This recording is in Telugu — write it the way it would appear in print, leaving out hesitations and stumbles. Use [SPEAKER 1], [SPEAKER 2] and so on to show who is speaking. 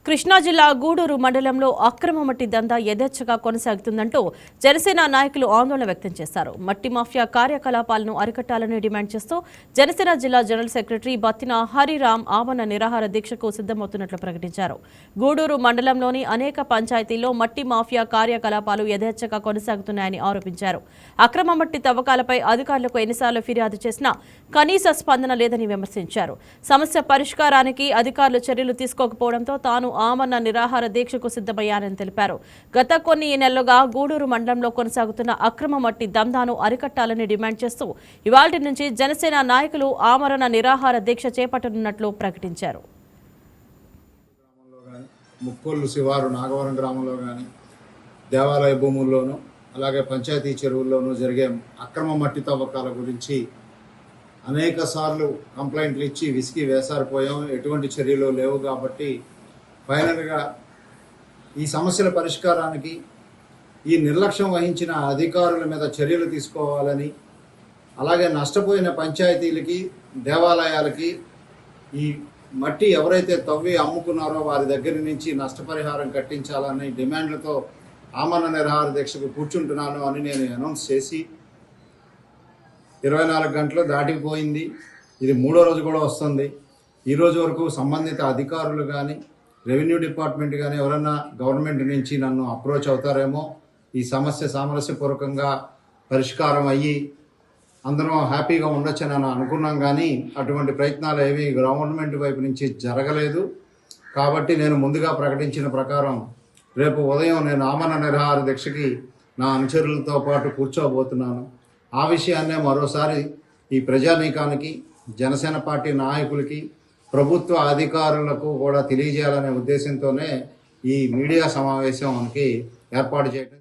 [SPEAKER 1] కృష్ణా జిల్లా గూడూరు మండలంలో అక్రమ మట్టి దందా యథేచ్ఛగా కొనసాగుతుందంటూ జనసేన నాయకులు ఆందోళన వ్యక్తం చేశారు. మట్టి మాఫియా కార్యకలాపాలను అరికట్టాలని డిమాండ్ చేస్తూ జనసేన జిల్లా జనరల్ సెక్రటరీ బత్తిన హరిరామ్ ఆమరణ నిరాహార దీక్షకు సిద్ధమవుతున్నట్లు ప్రకటించారు. గూడూరు మండలంలోని అనేక పంచాయతీల్లో మట్టి మాఫియా కార్యకలాపాలు యథేచ్ఛగా కొనసాగుతున్నాయని ఆరోపించారు. అక్రమ మట్టి తవ్వకాలపై అధికారులకు ఎన్నిసార్లు ఫిర్యాదు చేసినా కనీస స్పందన లేదని విమర్శించారు. సమస్య పరిష్కారానికి అధికారులు చర్యలు తీసుకోకపోవడంతో తాను ఆమరణ నిరాహార దీక్షకు సిద్ధమయ్యారని తెలిపారు. గత కొన్ని నెలలుగా గూడూరు మండలంలో కొనసాగుతున్న అక్రమ మట్టి దందాను అరికట్టాలని డిమాండ్ చేస్తూ ఇవాల్టి నుంచి జనసేన నాయకులు ఆమరణ నిరాహార దీక్ష చేపట్టనున్నట్లు ప్రకటించారు.
[SPEAKER 2] ముక్కొల్లు శివారు నాగవరం గ్రామంలో కానీ దేవాలయ భూముల్లోనూ అలాగే పంచాయతీ చెరువుల్లోనూ జరిగే అక్రమ మట్టి తవ్వకాల గురించి అనేక సార్లు కంప్లైంట్లు ఇచ్చి విసిగి వేసారిపోయాం. ఎటువంటి చర్యలు లేవు కాబట్టి ఫైనల్గా ఈ సమస్యల పరిష్కారానికి ఈ నిర్లక్ష్యం వహించిన అధికారుల మీద చర్యలు తీసుకోవాలని, అలాగే నష్టపోయిన పంచాయతీలకి దేవాలయాలకి ఈ మట్టి ఎవరైతే తవ్వి అమ్ముకున్నారో వారి దగ్గర నుంచి నష్టపరిహారం కట్టించాలని డిమాండ్లతో ఆమరణ నిరాహార దీక్షకు కూర్చుంటున్నాను అని నేను అనౌన్స్ చేసి 24 గంటలు దాటిపోయింది. ఇది 3వ రోజు కూడా వస్తుంది. ఈ రోజు వరకు సంబంధిత అధికారులు కానీ రెవెన్యూ డిపార్ట్మెంట్ కానీ ఎవరైనా గవర్నమెంట్ నుంచి నన్ను అప్రోచ్ అవుతారేమో, ఈ సమస్య సామరస్యపూర్వకంగా పరిష్కారం అయ్యి అందరం హ్యాపీగా ఉండొచ్చని అనుకున్నాం. కానీ అటువంటి ప్రయత్నాలు ఏవి గవర్నమెంట్ వైపు నుంచి జరగలేదు. కాబట్టి నేను ముందుగా ప్రకటించిన ప్రకారం రేపు ఉదయం నేను ఆమరణ నిరాహార దీక్షకి నా అనుచరులతో పాటు కూర్చోబోతున్నాను. ఆ విషయాన్నే మరోసారి ఈ ప్రజానీకానికి, జనసేన పార్టీ నాయకులకి, ప్రభుత్వ అధికారులకు కూడా తెలియజేయాలనే ఉద్దేశంతోనే ఈ మీడియా సమావేశానికి ఏర్పాటు చేయడం.